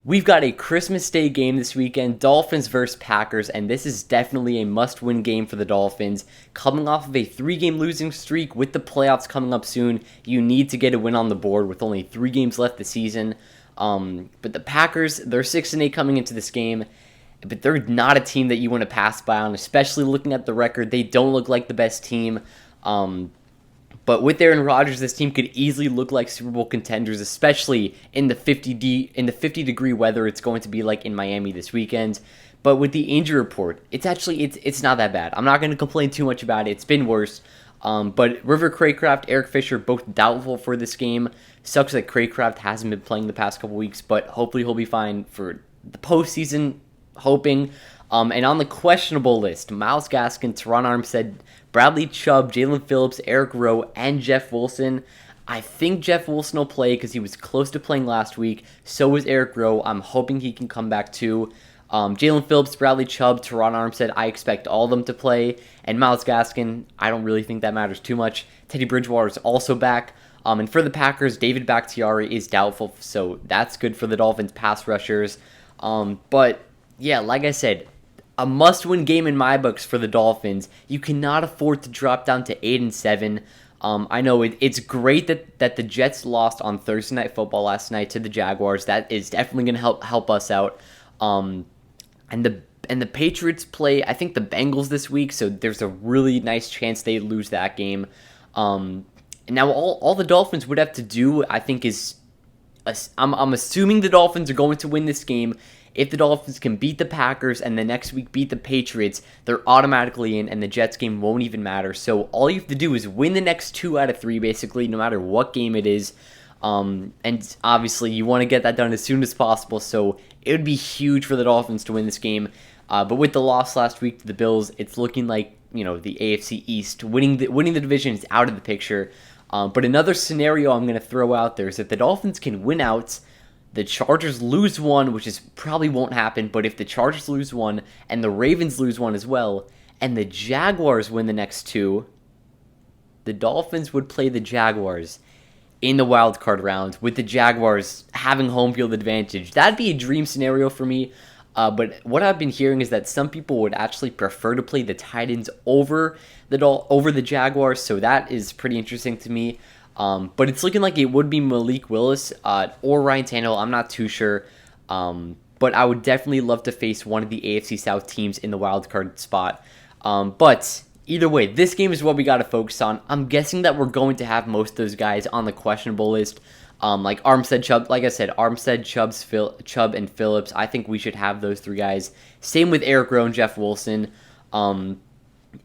We've got a Christmas Day game this weekend, Dolphins versus Packers, and this is definitely a must-win game for the Dolphins. Coming off of a 3-game losing streak with the playoffs coming up soon, you need to get a win on the board with only 3 games left this season. But the Packers, they're 6-8 coming into this game, but they're not a team that you want to pass by on, especially looking at the record. They don't look like the best team. But with Aaron Rodgers, this team could easily look like Super Bowl contenders, especially in the 50-degree weather it's going to be like in Miami this weekend. But with the injury report, it's not that bad. I'm not going to complain too much about it. It's been worse. But River Craycraft, Eric Fisher, both doubtful for this game. Sucks that Craycraft hasn't been playing the past couple weeks, but hopefully he'll be fine for the postseason. Hoping. And on the questionable list, Myles Gaskin, Teron Armstead, Bradley Chubb, Jalen Phillips, Eric Rowe, and Jeff Wilson. I think Jeff Wilson will play because he was close to playing last week. So was Eric Rowe. I'm hoping he can come back too. Jalen Phillips, Bradley Chubb, Teron Armstead, I expect all of them to play. And Myles Gaskin, I don't really think that matters too much. Teddy Bridgewater is also back. And for the Packers, David Bakhtiari is doubtful, so that's good for the Dolphins pass rushers. But yeah, like I said, a must-win game in my books for the Dolphins. You cannot afford to drop down to 8-7. I know it's great that the Jets lost on Thursday Night Football last night to the Jaguars. That is definitely going to help us out. And the Patriots play, I think, the Bengals this week, so there's a really nice chance they lose that game. And now all the Dolphins would have to do, I think, is I'm assuming the Dolphins are going to win this game. If the Dolphins can beat the Packers and the next week beat the Patriots, they're automatically in, and the Jets game won't even matter. So all you have to do is win the next 2 out of 3, basically, no matter what game it is. And obviously, you want to get that done as soon as possible. So it would be huge for the Dolphins to win this game. But with the loss last week to the Bills, it's looking like the AFC East winning the division is out of the picture. But another scenario I'm going to throw out there is if the Dolphins can win out, the Chargers lose one, which is probably won't happen, but if the Chargers lose one and the Ravens lose one as well, and the Jaguars win the next 2, the Dolphins would play the Jaguars in the wild card round with the Jaguars having home field advantage. That'd be a dream scenario for me. But what I've been hearing is that some people would actually prefer to play the Titans over the Jaguars, so that is pretty interesting to me. But it's looking like it would be Malik Willis or Ryan Tannehill. I'm not too sure. But I would definitely love to face one of the AFC South teams in the wild card spot. But either way, this game is what we got to focus on. I'm guessing that we're going to have most of those guys on the questionable list. Like Armstead, Chubb, like I said, Armstead, Chubb, and Phillips. I think we should have those 3 guys. Same with Eric Rowe and Jeff Wilson.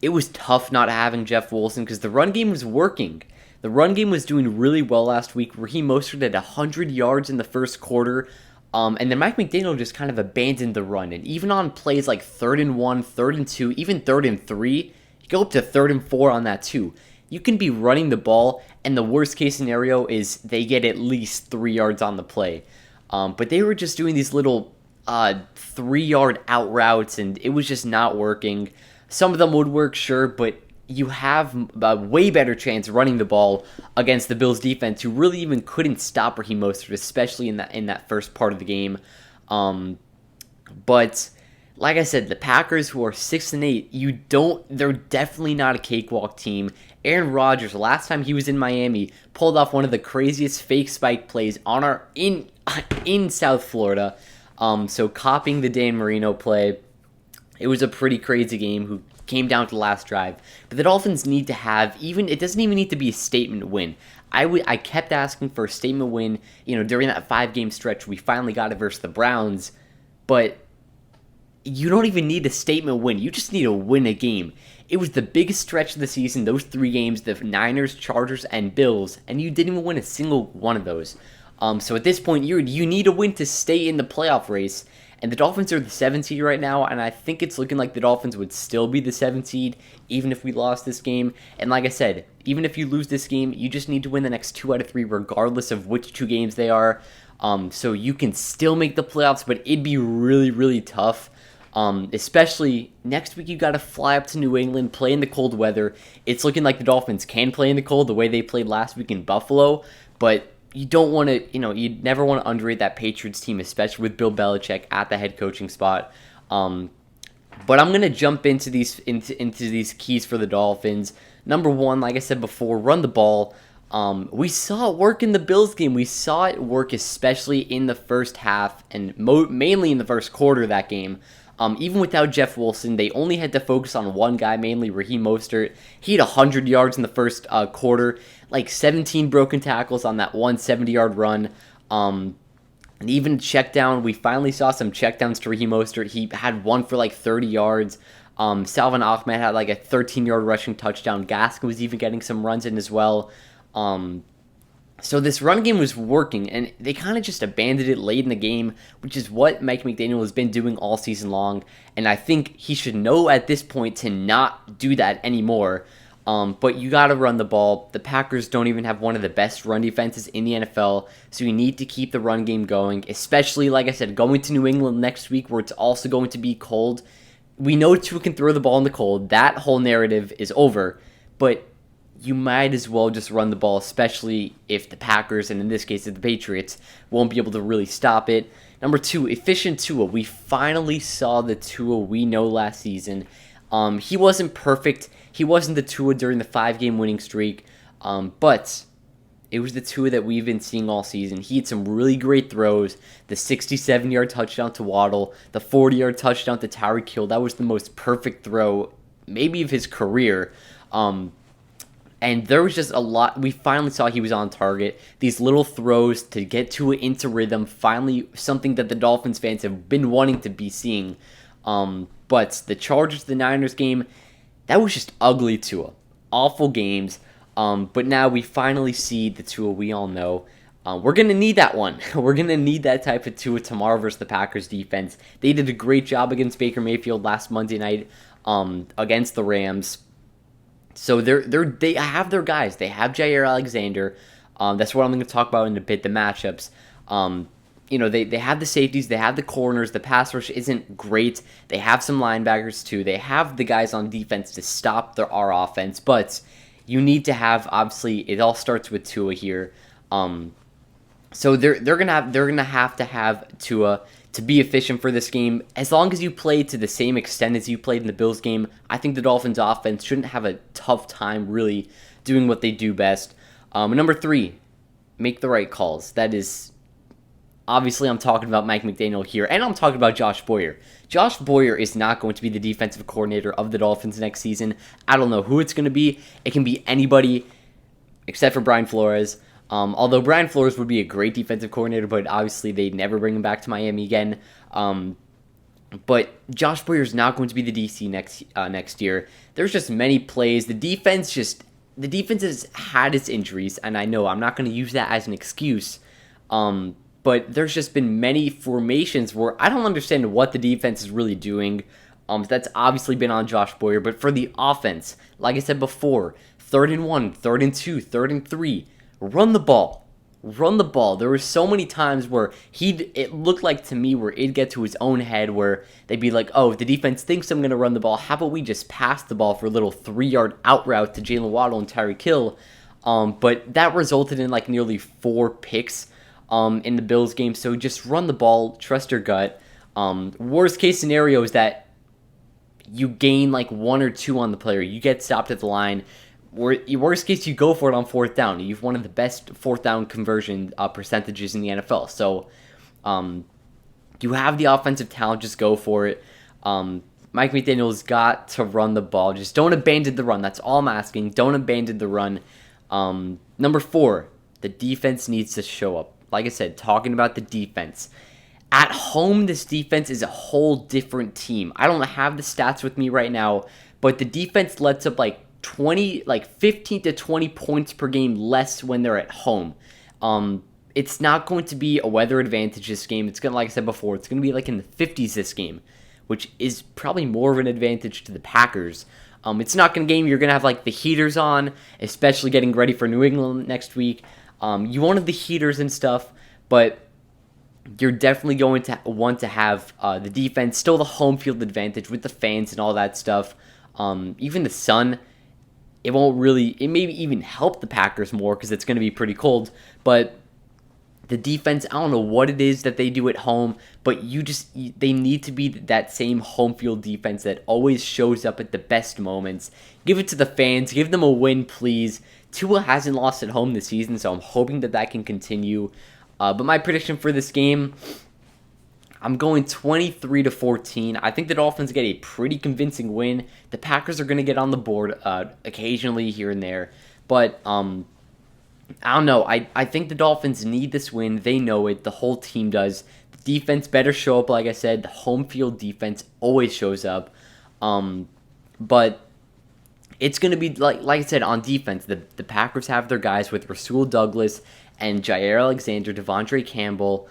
It was tough not having Jeff Wilson because the run game was working. The run game was doing really well last week. Raheem Mostert had 100 yards in the first quarter. And then Mike McDaniel just kind of abandoned the run. And even on plays like 3rd and 1, 3rd and 2, even 3rd and 3, you go up to 3rd and 4 on that too. You can be running the ball, and the worst case scenario is they get at least 3 yards on the play. But they were just doing these little 3-yard out routes, and it was just not working. Some of them would work, sure, but you have a way better chance running the ball against the Bills defense, who really even couldn't stop Raheem Mostert, especially in that first part of the game. But like I said, the Packers, who are 6-8, they're definitely not a cakewalk team. Aaron Rodgers, last time he was in Miami, pulled off one of the craziest fake spike plays in South Florida. So copying the Dan Marino play, it was a pretty crazy game who came down to the last drive. But the Dolphins need to have, it doesn't even need to be a statement win. I kept asking for a statement win, during that 5-game stretch. We finally got it versus the Browns. But you don't even need a statement win. You just need to win a game. It was the biggest stretch of the season, those 3 games, the Niners, Chargers, and Bills, and you didn't even win a single one of those. So at this point, you need a win to stay in the playoff race. And the Dolphins are the 7th seed right now, and I think it's looking like the Dolphins would still be the 7th seed, even if we lost this game. And like I said, even if you lose this game, you just need to win the next 2 out of 3, regardless of which 2 games they are. So you can still make the playoffs, but it'd be really, really tough. Especially next week, you got to fly up to New England, play in the cold weather. It's looking like the Dolphins can play in the cold the way they played last week in Buffalo, but you don't want to, you never want to underrate that Patriots team, especially with Bill Belichick at the head coaching spot. But I'm gonna jump into these keys for the Dolphins. Number one, like I said before, run the ball. We saw it work in the Bills game. We saw it work especially in the first half and mainly in the first quarter of that game. Even without Jeff Wilson, they only had to focus on one guy, mainly Raheem Mostert. He had 100 yards in the first quarter, like 17 broken tackles on that 170-yard run. And even check down, we finally saw some checkdowns to Raheem Mostert. He had one for like 30 yards. Salvon Ahmed had like a 13-yard rushing touchdown. Gaskin was even getting some runs in as well. So this run game was working, and they kind of just abandoned it late in the game, which is what Mike McDaniel has been doing all season long. And I think he should know at this point to not do that anymore. But you got to run the ball. The Packers don't even have one of the best run defenses in the NFL, so you need to keep the run game going, especially, like I said, going to New England next week where it's also going to be cold. We know Tua can throw the ball in the cold. That whole narrative is over, but you might as well just run the ball, especially if the Packers, and in this case, if the Patriots, won't be able to really stop it. Number two, efficient Tua. We finally saw the Tua we know last season. He wasn't perfect. He wasn't the Tua during the 5-game winning streak, but it was the Tua that we've been seeing all season. He had some really great throws. The 67-yard touchdown to Waddle, the 40-yard touchdown to Tyreek Hill. That was the most perfect throw, maybe of his career. And there was just a lot. We finally saw he was on target. These little throws to get Tua into rhythm, finally something that the Dolphins fans have been wanting to be seeing. But the Chargers, the Niners game, that was just ugly Tua. Awful games. But now we finally see the Tua we all know. We're going to need that one. We're going to need that type of Tua tomorrow versus the Packers defense. They did a great job against Baker Mayfield last Monday night against the Rams. So they have their guys. They have Jair Alexander. That's what I'm going to talk about in a bit, the matchups. They have the safeties, they have the corners, the pass rush isn't great. They have some linebackers too. They have the guys on defense to stop our offense, but you need to have, obviously, it all starts with Tua here. So they're gonna have to have Tua to be efficient for this game. As long as you play to the same extent as you played in the Bills game, I think the Dolphins offense shouldn't have a tough time really doing what they do best. Number three, make the right calls. That is, obviously I'm talking about Mike McDaniel here, and I'm talking about Josh Boyer. Josh Boyer is not going to be the defensive coordinator of the Dolphins next season. I don't know who it's going to be. It can be anybody except for Brian Flores. Although Brian Flores would be a great defensive coordinator, but obviously they'd never bring him back to Miami again. But Josh Boyer is not going to be the DC next year. There's just many plays. The defense has had its injuries, and I know I'm not going to use that as an excuse. But there's just been many formations where I don't understand what the defense is really doing. That's obviously been on Josh Boyer. But for the offense, like I said before, 3rd and 1, 3rd and 2, 3rd and 3. Run the ball. Run the ball. There were so many times where it looked like to me where it'd get to his own head where they'd be like, oh, the defense thinks I'm going to run the ball. How about we just pass the ball for a little 3-yard out route to Jalen Waddle and Tyreek Hill? But that resulted in like nearly 4 picks in the Bills game. So just run the ball. Trust your gut. Worst case scenario is that you gain like 1 or 2 on the player. You get stopped at the line. Worst case, you go for it on 4th down. You've one of the best 4th down conversion percentages in the NFL. So you have the offensive talent. Just go for it. Mike McDaniel's got to run the ball. Just don't abandon the run. That's all I'm asking. Don't abandon the run. Number 4, the defense needs to show up. Like I said, talking about the defense. At home, this defense is a whole different team. I don't have the stats with me right now, but the defense lets up like 15 to 20 points per game less when they're at home. It's not going to be a weather advantage this game. It's going to, like I said before, it's going to be like in the 50s this game, which is probably more of an advantage to the Packers. It's not going to game. You're going to have like the heaters on, especially getting ready for New England next week. You won't have the heaters and stuff, but you're definitely going to want to have the defense, still the home field advantage with the fans and all that stuff. Even the sun, it may even help the Packers more because it's going to be pretty cold, but The defense, I don't know what it is that they do at home, but they need to be that same home field defense that always shows up at the best moments. Give it to the fans, give them a win, please. Tua hasn't lost at home this season, so I'm hoping that can continue. But my prediction for this game, I'm going 23-14. I think the Dolphins get a pretty convincing win. The Packers are going to get on the board occasionally here and there, but I don't know. I think the Dolphins need this win. They know it. The whole team does. The defense better show up, like I said. The home field defense always shows up. But it's going to be, like I said, on defense. The Packers have their guys with Rasul Douglas and Jair Alexander, Devondre Campbell,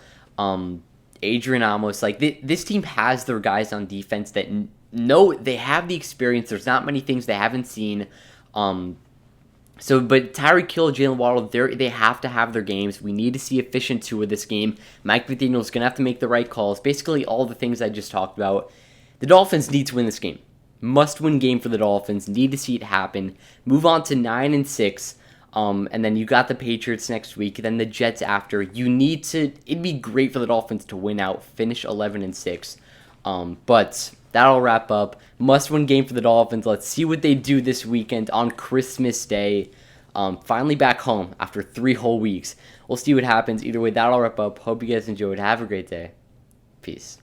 Adrian Amos. Like, this team has their guys on defense that know they have the experience. There's not many things they haven't seen. But Tyreek Hill, Jalen Waddle, they have to have their games. We need to see efficient Tua this game. Mike McDaniel's going to have to make the right calls. Basically, all the things I just talked about. The Dolphins need to win this game. Must-win game for the Dolphins. Need to see it happen. Move on to 9-6. And then you got the Patriots next week. Then the Jets after. It'd be great for the Dolphins to win out. Finish 11-6. But that'll wrap up. Must-win game for the Dolphins. Let's see what they do this weekend on Christmas Day. Finally back home after 3 whole weeks. We'll see what happens. Either way, that'll wrap up. Hope you guys enjoyed. Have a great day. Peace.